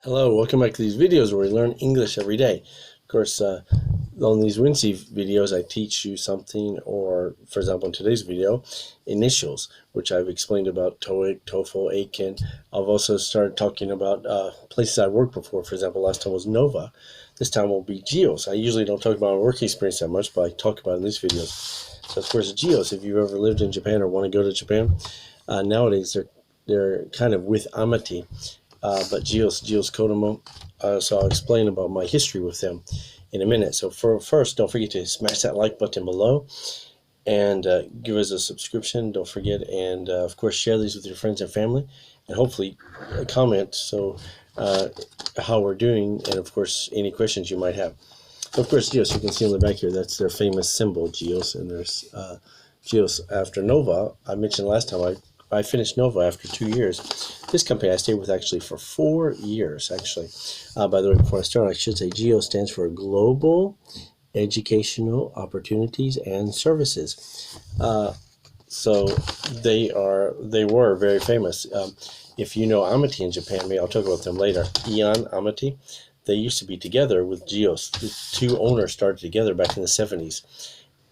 Hello, welcome back to these videos where we learn English every day. Of course, on these Wincy videos, I teach you something, or for example, in today's video, initials, which I've explained about TOEIC, TOEFL, AICN. I've also started talking about places I worked before. For example, last time was Nova. This time will be GEOS. I usually don't talk about my work experience that much, but I talk about it in these videos. So, of course, GEOS, if you've ever lived in Japan or want to go to Japan, nowadays they're kind of with Amity. But GEOS Kodomo. So I'll explain about my history with them in a minute. So first, don't forget to smash that like button below and give us a subscription. Don't forget, and of course, share these with your friends and family, and hopefully comment how we're doing, and of course, any questions you might have. So of course, GEOS, you can see on the back here, that's their famous symbol, GEOS, and there's GEOS after Nova. I mentioned last time I finished Nova after 2 years. This company I stayed with actually for 4 years, actually. By the way, before I start, I should say GEO stands for Global Educational Opportunities and Services. So they were very famous. If you know Amity in Japan, maybe I'll talk about them later. Ian, Amity, they used to be together with GEOS. The two owners started together back in the 70s.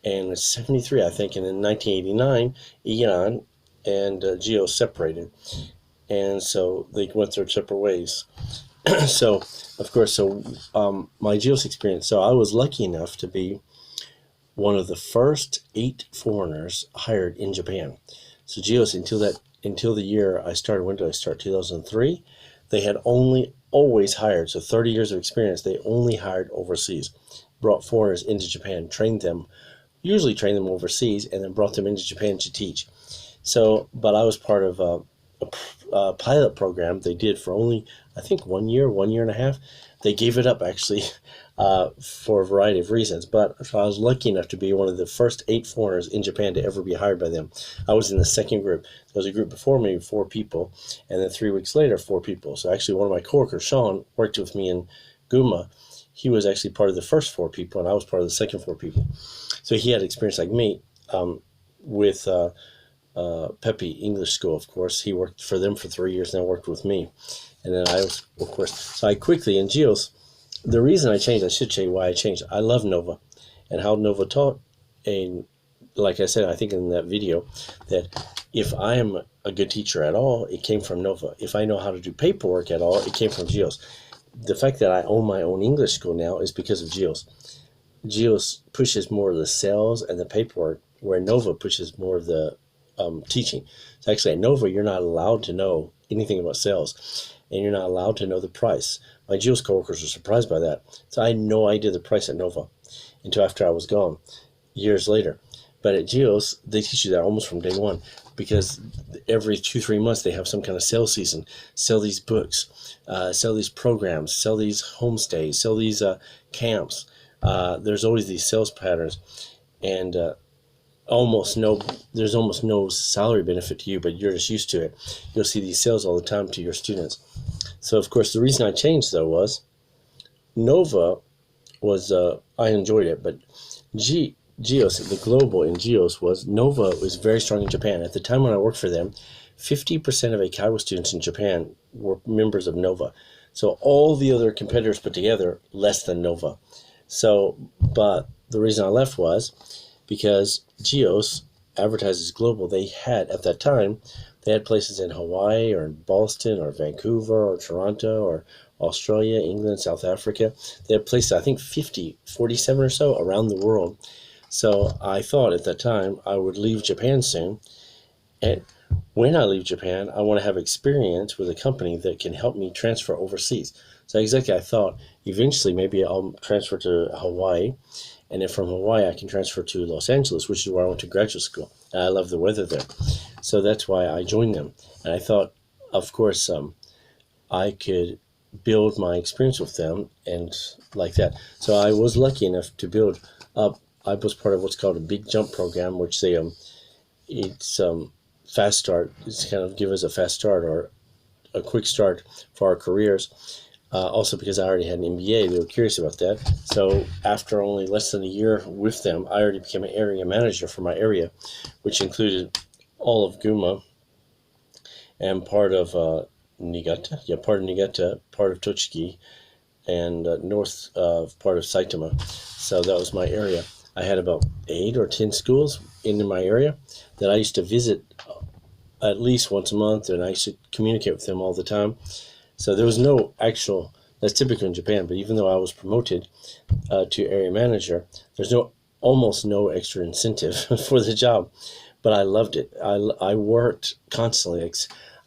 And it's 73, I think, and in 1989, Ian and GEOS separated, and so they went their separate ways. So, of course, my GEOS experience. So I was lucky enough to be one of the first 8 foreigners hired in Japan. So GEOS, until the year I started, when did I start? 2003. They had always hired. So 30 years of experience. They only hired overseas, brought foreigners into Japan, usually trained them overseas, and then brought them into Japan to teach. So, but I was part of a pilot program they did for only, I think, 1 year and a half. They gave it up, actually, for a variety of reasons. But so I was lucky enough to be one of the first 8 foreigners in Japan to ever be hired by them. I was in the second group. There was a group before me, 4 people, and then 3 weeks later, 4 people. So actually, one of my coworkers, Sean, worked with me in Guma. He was actually part of the first 4 people, and I was part of the second 4 people. So he had experience like me with Pepe English School, of course. He worked for them for 3 years, and then worked with me. And then I was, of course, so I quickly, in GEOS, the reason I changed, I should say why I changed. I love Nova and how Nova taught. And like I said, I think in that video, that if I am a good teacher at all, it came from Nova. If I know how to do paperwork at all, it came from GEOS. The fact that I own my own English school now is because of GEOS. GEOS pushes more of the sales and the paperwork, where Nova pushes more of the teaching. So actually at Nova, you're not allowed to know anything about sales, and you're not allowed to know the price. My GEOS coworkers were surprised by that. So I had no idea the price at Nova until after I was gone, years later. But at GEOS, they teach you that almost from day one, because every 2-3 months they have some kind of sales season. Sell these books, sell these programs, sell these homestays, sell these camps. There's always these sales patterns, and there's almost no salary benefit to you, but you're just used to it. You'll see these sales all the time to your students. So of course the reason I changed, though, was Nova was I enjoyed it, but GEOS, the global in GEOS, was Nova was very strong in Japan. At the time when I worked for them, 50% of Eikaiwa students in Japan were members of Nova. So all the other competitors put together, less than Nova. So, but the reason I left was because GEOS advertises global. They had, at that time, they had places in Hawaii or in Boston or Vancouver or Toronto or Australia, England, South Africa. They had places, I think 47 or so around the world. So I thought at that time I would leave Japan soon. And when I leave Japan, I want to have experience with a company that can help me transfer overseas. So exactly, I thought eventually maybe I'll transfer to Hawaii, and then from Hawaii I can transfer to Los Angeles, which is where I went to graduate school. And I love the weather there. So that's why I joined them. And I thought, of course, I could build my experience with them and like that. So I was lucky enough to build up. I was part of what's called a Big Jump program, which it's fast start. It's kind of give us a fast start or a quick start for our careers. Also because I already had an MBA, they were curious about that. So after only less than a year with them, I already became an area manager for my area, which included all of Guma and part of Niigata, yeah, part of Niigata, part of Tochigi, and north part of Saitama. So that was my area. I had about 8 or 10 schools in my area that I used to visit at least once a month, and I used to communicate with them all the time. So there was no actual, that's typical in Japan, but even though I was promoted to area manager, there's almost no extra incentive for the job. But I loved it. I worked constantly.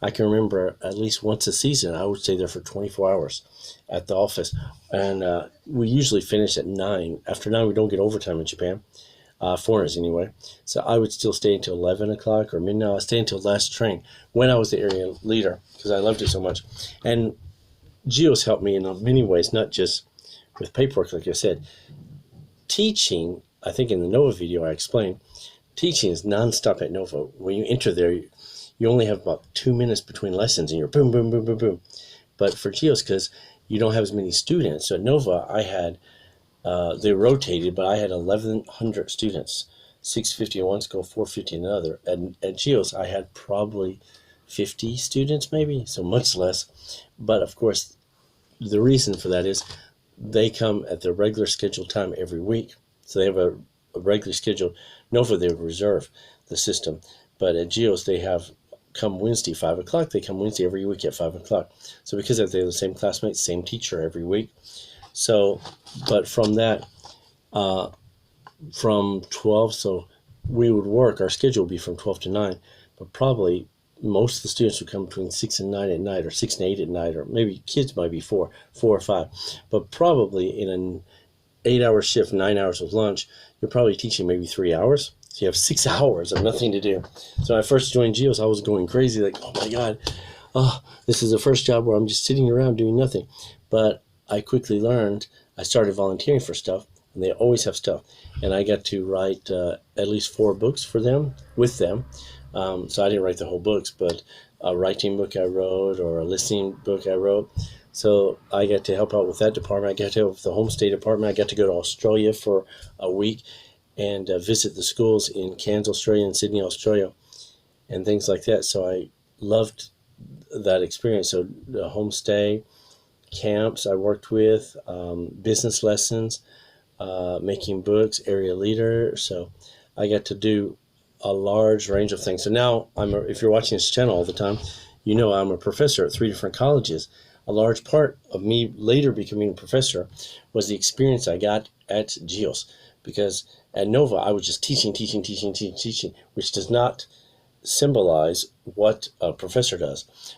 I can remember at least once a season, I would stay there for 24 hours at the office. And we usually finish at 9. After 9, we don't get overtime in Japan, foreigners anyway. So I would still stay until 11 o'clock or midnight. I would stay until last train when I was the area leader because I loved it so much. And GEOS helped me in many ways, not just with paperwork, like I said. Teaching, I think in the NOVA video I explained, teaching is nonstop at NOVA. When you enter there, you only have about 2 minutes between lessons and you're boom, boom, boom, boom, boom. But for GEOS, because you don't have as many students, so at NOVA I had, they rotated, but I had 1,100 students, 650 in one school, 450 in another. At GEOS I had probably 50 students maybe, so much less. But of course, the reason for that is they come at their regular scheduled time every week. So they have a regular schedule. NOVA, they reserve the system. But at GEOS, they have come Wednesday, 5 o'clock. They come Wednesday every week at 5 o'clock. So because they're the same classmates, same teacher every week. So, but from that, from 12, so we would work, our schedule would be from 12 to 9, but probably most of the students would come between 6 and 9 at night, or 6 and 8 at night, or maybe kids might be 4 or 5. But probably in an 8-hour shift, 9 hours with lunch, you're probably teaching maybe 3 hours. So you have 6 hours of nothing to do. So when I first joined GEOS, I was going crazy, like, oh my God, this is the first job where I'm just sitting around doing nothing. But I quickly learned, I started volunteering for stuff, and they always have stuff. And I got to write at least 4 books for them, with them. So I didn't write the whole books, but a writing book I wrote or a listening book I wrote. So I got to help out with that department. I got to help with the homestay department. I got to go to Australia for a week and visit the schools in Cairns, Australia, and Sydney, Australia, and things like that. So I loved that experience. So the homestay, camps I worked with, business lessons, making books, area leader. So I got to do a large range of things. So now if you're watching this channel all the time, you know I'm a professor at 3 different colleges. A large part of me later becoming a professor was the experience I got at GEOS, because at NOVA I was just teaching, which does not symbolize what a professor does.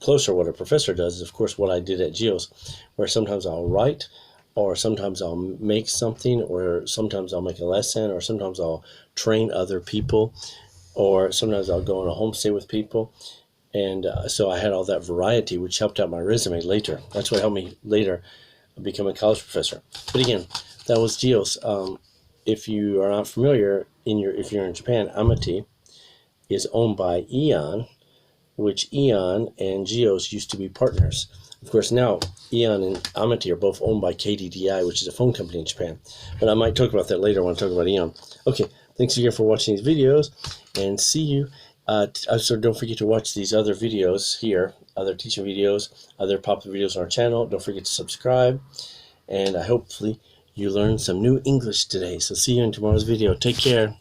Closer, what a professor does is, of course, what I did at GEOS, where sometimes I'll write, or sometimes I'll make something, or sometimes I'll make a lesson, or sometimes I'll train other people, or sometimes I'll go on a homestay with people. And so I had all that variety, which helped out my resume later. That's what helped me later become a college professor. But again, that was GEOS. If you are not familiar, if you're in Japan, Amity is owned by AEON, which AEON and GEOS used to be partners. Of course, now AEON and Amity are both owned by KDDI, which is a phone company in Japan. But I might talk about that later when I talk about AEON. Okay, thanks again for watching these videos, and see you. So don't forget to watch these other videos here, other teaching videos, other popular videos on our channel. Don't forget to subscribe, and hopefully you learned some new English today. So see you in tomorrow's video. Take care.